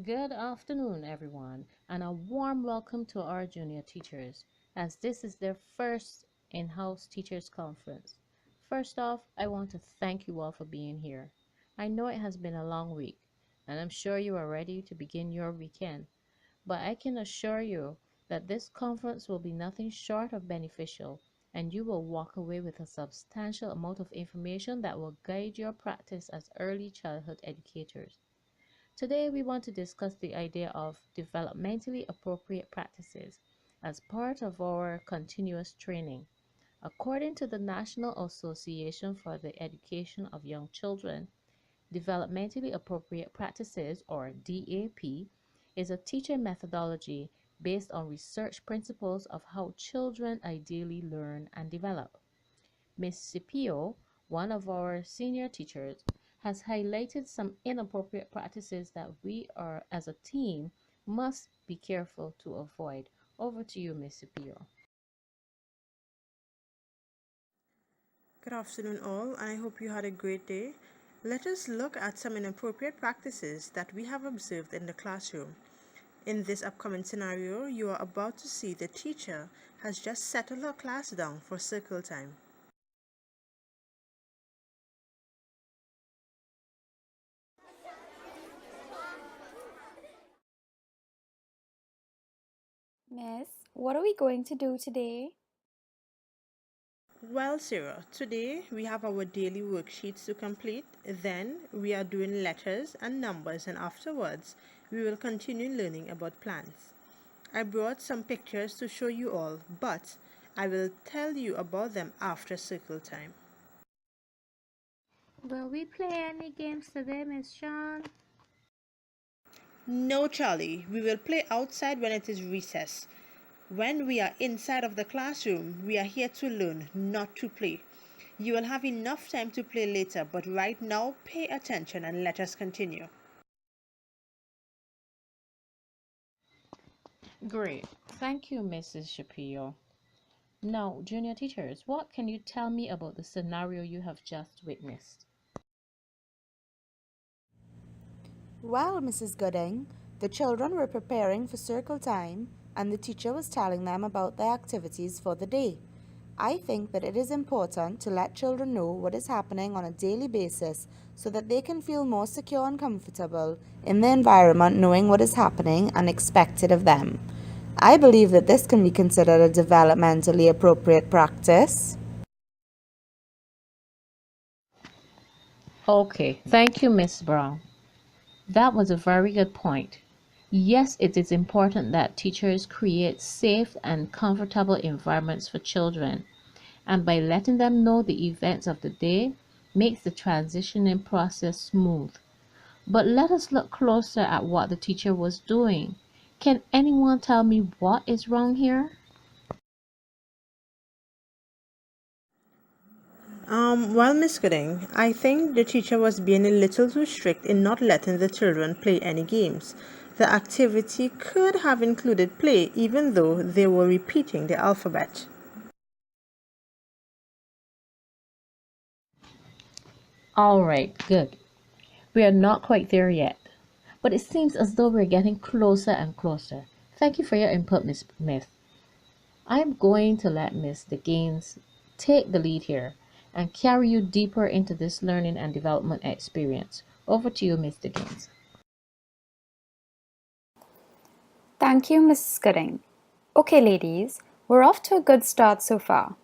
Good afternoon, everyone, and a warm welcome to our junior teachers, as this is their first in house teachers conference. First off, I want to thank you all for being here. I know it has been a long week, and I'm sure you are ready to begin your weekend, but I can assure you that this conference will be nothing short of beneficial, and you will walk away with a substantial amount of information that will guide your practice as early childhood educators. Today, we want to discuss the idea of developmentally appropriate practices as part of our continuous training. According to the National Association for the Education of Young Children, developmentally appropriate practices, or DAP, is a teaching methodology based on research principles of how children ideally learn and develop. Ms. Scipio, one of our senior teachers, has highlighted some inappropriate practices that we are, as a team, must be careful to avoid. Over to you, Ms. Scipio. Good afternoon, all. I hope you had a great day. Let us look at some inappropriate practices that we have observed in the classroom. In this upcoming scenario, you are about to see the teacher has just settled her class down for circle time. Miss, what are we going to do today? Well, Sarah, today we have our daily worksheets to complete. Then we are doing letters and numbers, and afterwards, we will continue learning about plants. I brought some pictures to show you all, but I will tell you about them after circle time. Will we play any games today, Miss Sean? No, Charlie, we will play outside when it is recess. When we are inside of the classroom, we are here to learn, not to play. You will have enough time to play later, but right now, pay attention and let us continue. Great. Thank you, Mrs. Shapiro. Now, junior teachers, what can you tell me about the scenario you have just witnessed? Well, Mrs. Gooding, the children were preparing for circle time and the teacher was telling them about their activities for the day. I think that it is important to let children know what is happening on a daily basis so that they can feel more secure and comfortable in the environment knowing what is happening and expected of them. I believe that this can be considered a developmentally appropriate practice. Okay, thank you, Miss Brown. That was a very good point. Yes, it is important that teachers create safe and comfortable environments for children, and by letting them know the events of the day makes the transitioning process smooth. But let us look closer at what the teacher was doing. Can anyone tell me what is wrong here? Well, Miss Gooding, I think the teacher was being a little too strict in not letting the children play any games. The activity could have included play even though they were repeating the alphabet. All right, good. We are not quite there yet, but it seems as though we're getting closer and closer. Thank you for your input, Miss Smith. I'm going to let Miss DeGaines take the lead here and carry you deeper into this learning and development experience. Over to you, Miss DeGaines. Thank you, Mrs. Gooding. Okay, ladies, we're off to a good start so far.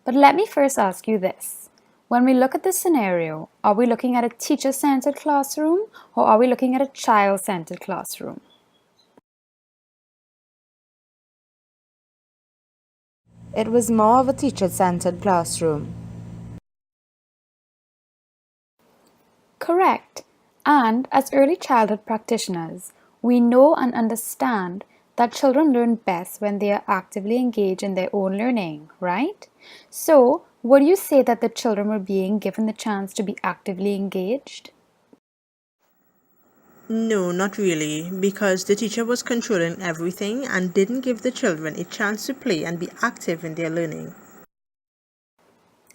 But let me first ask you this. When we look at this scenario, are we looking at a teacher-centered classroom or are we looking at a child-centered classroom? It was more of a teacher-centered classroom. Correct. And as early childhood practitioners, we know and understand that children learn best when they are actively engaged in their own learning, right? So, would you say that the children were being given the chance to be actively engaged? No, not really, because the teacher was controlling everything and didn't give the children a chance to play and be active in their learning.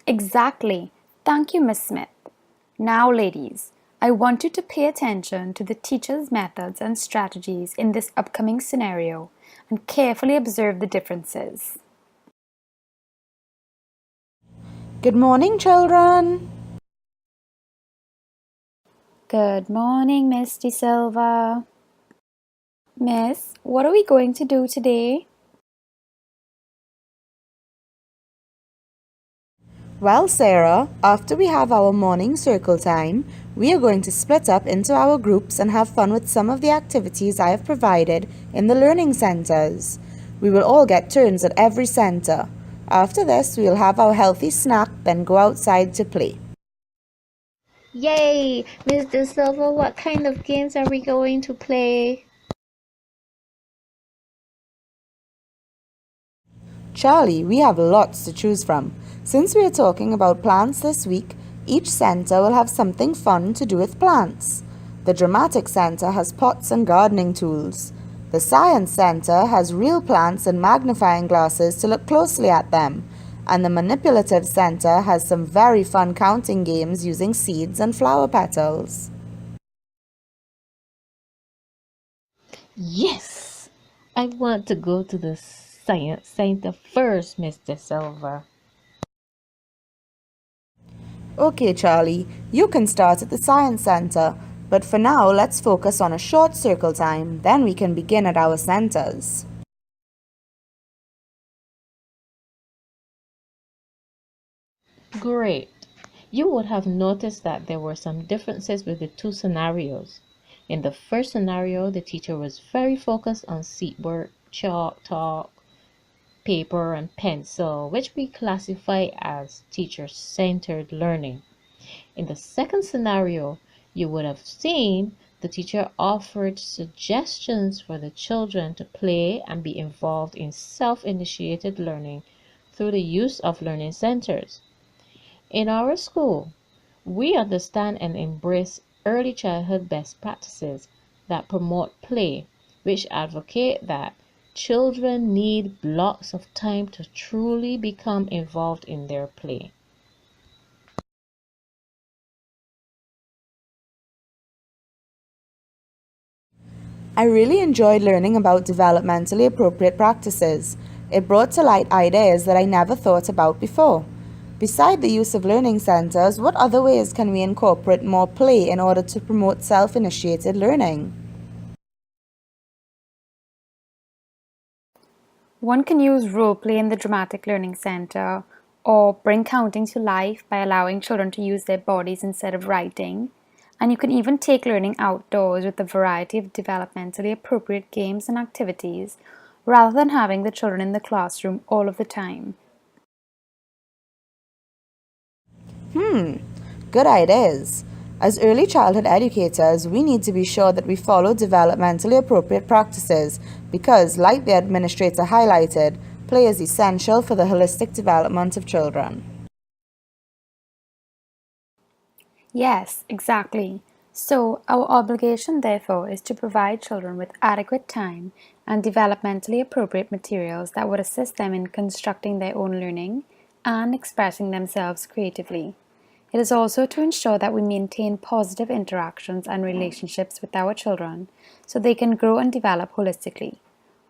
Exactly. Thank you, Miss Smith. Now, ladies, I want you to pay attention to the teacher's methods and strategies in this upcoming scenario and carefully observe the differences. Good morning, children. Good morning, Miss De Silva. Miss, what are we going to do today? Well, Sarah, after we have our morning circle time, we are going to split up into our groups and have fun with some of the activities I have provided in the learning centers. We will all get turns at every center. After this, we will have our healthy snack, then go outside to play. Yay! Mr. Silver, what kind of games are we going to play? Charlie, we have lots to choose from. Since we are talking about plants this week, each center will have something fun to do with plants. The dramatic center has pots and gardening tools. The science center has real plants and magnifying glasses to look closely at them. And the manipulative center has some very fun counting games using seeds and flower petals. Yes! I want to go to the science center first, Mr. Silver. Okay, Charlie, you can start at the Science Center, but for now, let's focus on a short circle time, then we can begin at our centers. Great. You would have noticed that there were some differences with the two scenarios. In the first scenario, the teacher was very focused on seat work, chalk, talk, paper, and pencil, which we classify as teacher-centered learning. In the second scenario, you would have seen the teacher offered suggestions for the children to play and be involved in self-initiated learning through the use of learning centers. In our school, we understand and embrace early childhood best practices that promote play, which advocate that children need blocks of time to truly become involved in their play. I really enjoyed learning about developmentally appropriate practices. It brought to light ideas that I never thought about before. Beside the use of learning centers, what other ways can we incorporate more play in order to promote self-initiated learning? One can use role play in the Dramatic Learning Center, or bring counting to life by allowing children to use their bodies instead of writing. And you can even take learning outdoors with a variety of developmentally appropriate games and activities, rather than having the children in the classroom all of the time. Good ideas. As early childhood educators, we need to be sure that we follow developmentally appropriate practices because, like the administrator highlighted, play is essential for the holistic development of children. Yes, exactly. So, our obligation, therefore, is to provide children with adequate time and developmentally appropriate materials that would assist them in constructing their own learning and expressing themselves creatively. It is also to ensure that we maintain positive interactions and relationships with our children so they can grow and develop holistically.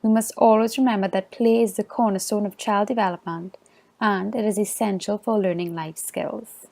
We must always remember that play is the cornerstone of child development and it is essential for learning life skills.